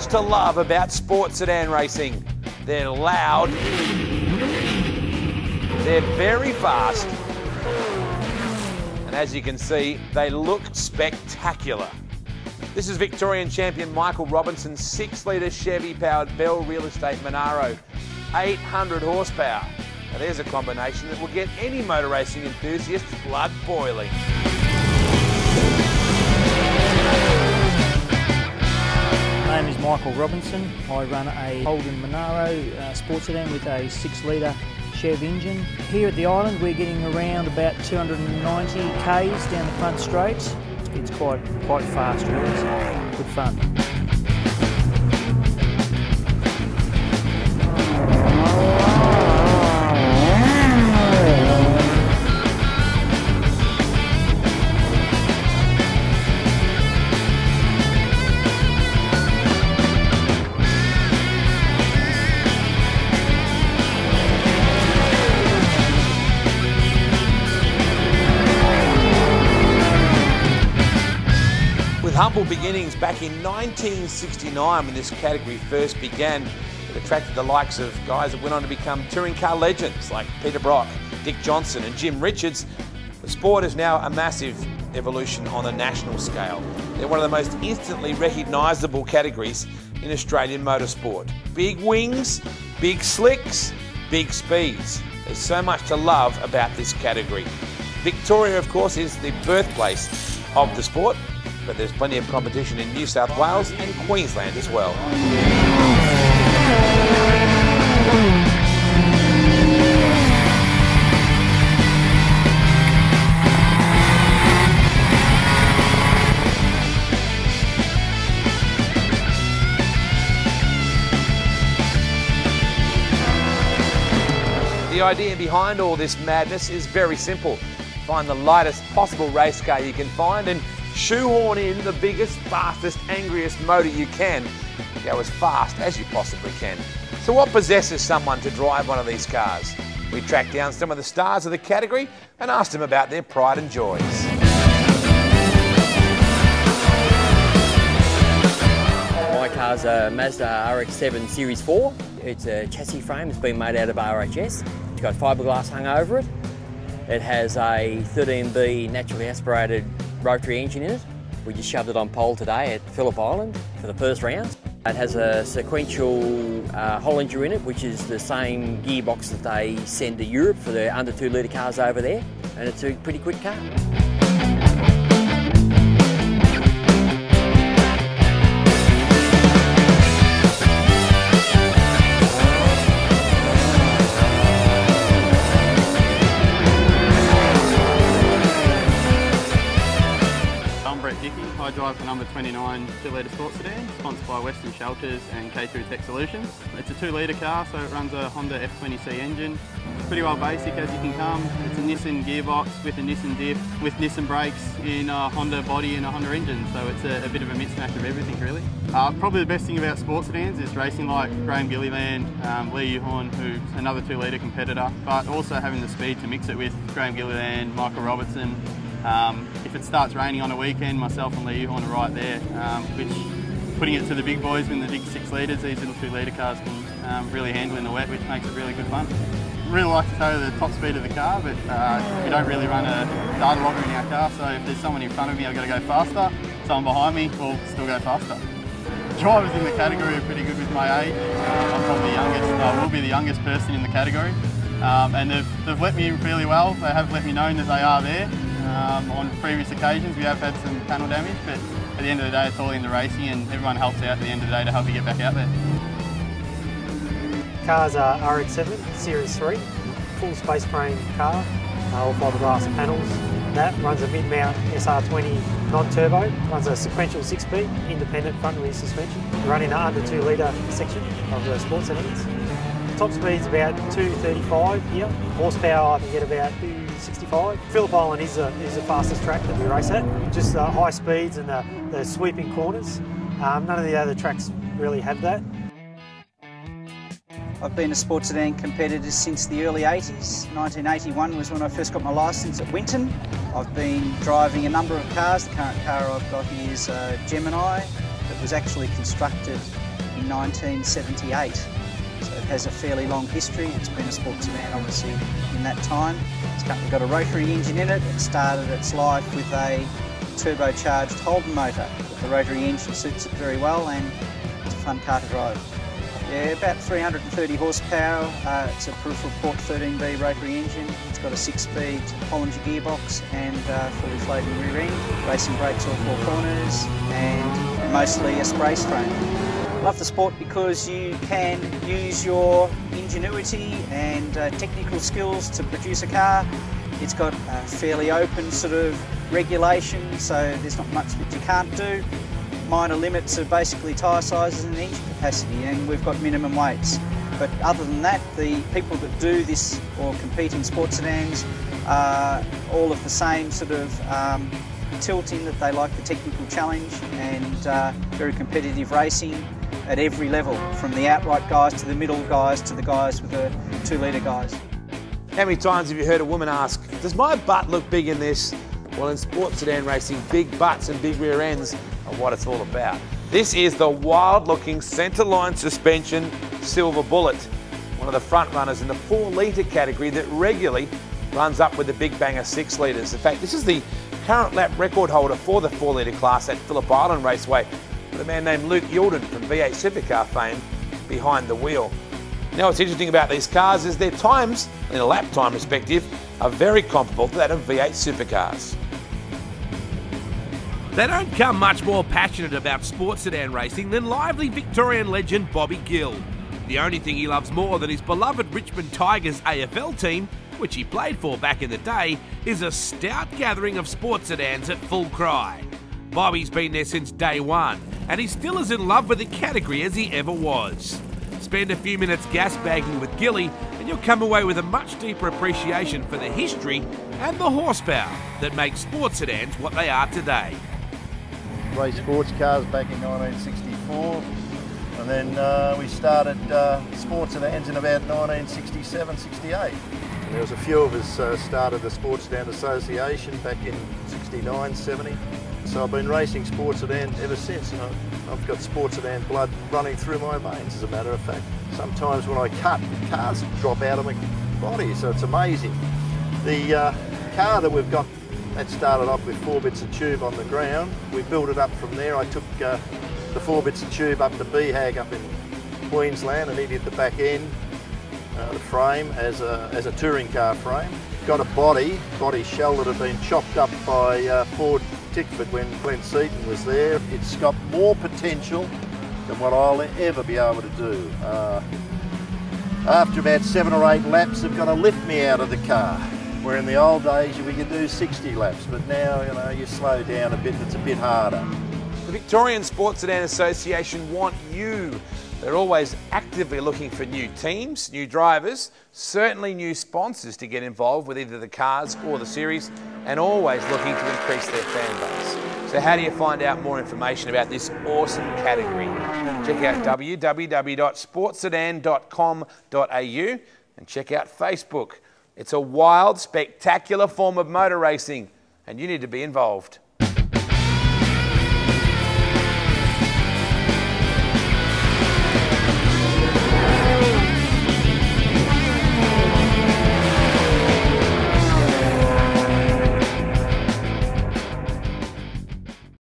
much to love about sports sedan racing. They're loud, they're very fast, and as you can see, they look spectacular. This is Victorian champion Michael Robinson's 6-litre Chevy-powered Bell Real Estate Monaro, 800 horsepower. Now there's a combination that will get any motor racing enthusiast's blood boiling. My name is Michael Robinson. I run a Holden Monaro sports sedan with a 6-litre Chev engine. Here at the island we're getting around about 290 k's down the front straight. It's quite fast really, so good fun. With humble beginnings back in 1969 when this category first began, it attracted the likes of guys that went on to become touring car legends like Peter Brock, Dick Johnson and Jim Richards. The sport is now a massive evolution on a national scale. They're one of the most instantly recognisable categories in Australian motorsport. Big wings, big slicks, big speeds. There's so much to love about this category. Victoria, of course, is the birthplace of the sport, but there's plenty of competition in New South Wales and Queensland as well. The idea behind all this madness is very simple. Find the lightest possible race car you can find and shoehorn in the biggest, fastest, angriest motor you can. Go as fast as you possibly can. So what possesses someone to drive one of these cars? We tracked down some of the stars of the category and asked them about their pride and joys. My car's a Mazda RX-7 Series 4. It's a chassis frame, it's been made out of RHS. It's got fiberglass hung over it. It has a 13B naturally aspirated rotary engine in it. We just shoved it on pole today at Phillip Island for the first round. It has a sequential Hollinger in it, which is the same gearbox that they send to Europe for the under 2 litre cars over there, and it's a pretty quick car. I drive the number 29 2-litre sports sedan, sponsored by Western Shelters and K2 Tech Solutions. It's a 2-litre car, so it runs a Honda F20C engine. It's pretty well basic as you can come. It's a Nissan gearbox with a Nissan diff, with Nissan brakes in a Honda body and a Honda engine, so it's a bit of a mismatch of everything really. Probably the best thing about sports sedans is racing like Graham Gilliland, Lee Uhorn, who's another 2-litre competitor, but also having the speed to mix it with Graham Gilliland, Michael Robertson. If it starts raining on a weekend, myself and Lee Uhorn are right there, which putting it to the big boys in the big 6 litres, these little 2-litre cars can really handle in the wet, which makes it really good fun. Really like to tell you the top speed of the car, but we don't really run a data logger in our car, so if there's someone in front of me, I've got to go faster. Someone behind me will still go faster. Drivers in the category are pretty good with my age. I'm probably the youngest, I will be the youngest person in the category. And they've let me in fairly well. They have let me know that they are there. On previous occasions we have had some panel damage, but at the end of the day it's all in the racing and everyone helps out at the end of the day to help you get back out there. Cars are RX-7 Series 3, full space frame car, all fiberglass panels. That runs a mid-mount SR20 non-turbo, runs a sequential 6-speed independent front and rear suspension. We're running an under 2 litre section of the sports sedans. Top speed's about 235 here. Horsepower I can get about 265. Phillip Island is the fastest track that we race at. Just the high speeds and the sweeping corners. None of the other tracks really have that. I've been a sports sedan competitor since the early 80s. 1981 was when I first got my licence at Winton. I've been driving a number of cars. The current car I've got here is a Gemini that was actually constructed in 1978. So it has a fairly long history. It's been a sports sedan obviously in that time. It's currently got a rotary engine in it. It started its life with a turbocharged Holden motor. But the rotary engine suits it very well and it's a fun car to drive. Yeah, about 330 horsepower. It's a peripheral port 13B rotary engine. It's got a 6-speed Hollinger gearbox and fully floating rear end, racing brakes all four corners, and mostly a sprace frame. Love the Sport because you can use your ingenuity and technical skills to produce a car. It's got a fairly open sort of regulation, so there's not much that you can't do. Minor limits are basically tyre sizes and engine capacity, and we've got minimum weights. But other than that, the people that do this or compete in sports sedans are all of the same sort of tilt in that they like the technical challenge and very competitive racing at every level, from the outright guys to the middle guys to the guys with the 2-litre guys. How many times have you heard a woman ask, does my butt look big in this? Well, in sports sedan racing, big butts and big rear ends are what it's all about. This is the wild-looking centre-line suspension Silver Bullet, one of the front runners in the 4-litre category that regularly runs up with the Big Banger 6 litres. In fact, this is the current lap record holder for the 4-litre class at Phillip Island Raceway, with a man named Luke Youlden from V8 Supercar fame behind the wheel. Now, what's interesting about these cars is their times, in a lap time perspective, are very comparable to that of V8 Supercars. They don't come much more passionate about sports sedan racing than lively Victorian legend Bobby Gill. The only thing he loves more than his beloved Richmond Tigers AFL team, which he played for back in the day, is a stout gathering of sports sedans at full cry. Bobby's been there since day one, and he's still as in love with the category as he ever was. Spend a few minutes gas bagging with Gilly and you'll come away with a much deeper appreciation for the history and the horsepower that makes sports sedans what they are today. Raced sports cars back in 1964, and then we started sports sedans in about 1967, 68. There was a few of us started the Sports Sedan Association back in 69, 70. So I've been racing sports sedan ever since, and I've got sports sedan blood running through my veins, as a matter of fact. Sometimes when I cut, cars drop out of my body, so it's amazing. The car that we've got, that started off with 4 bits of tube on the ground. We built it up from there. I took the 4 bits of tube up to BHAG up in Queensland, and he did the back end, the frame as a touring car frame. Got a body shell that had been chopped up by Ford Tickford when Glenn Seaton was there. It's got more potential than what I'll ever be able to do. After about 7 or 8 laps, they've got to lift me out of the car. Where in the old days we could do 60 laps, but now you slow down a bit, it's a bit harder. The Victorian Sports Sedan Association want you. They're always actively looking for new teams, new drivers, certainly new sponsors to get involved with either the cars or the series, and always looking to increase their fan base. So how do you find out more information about this awesome category? Check out www.sportsedan.com.au and check out Facebook. It's a wild, spectacular form of motor racing, and you need to be involved.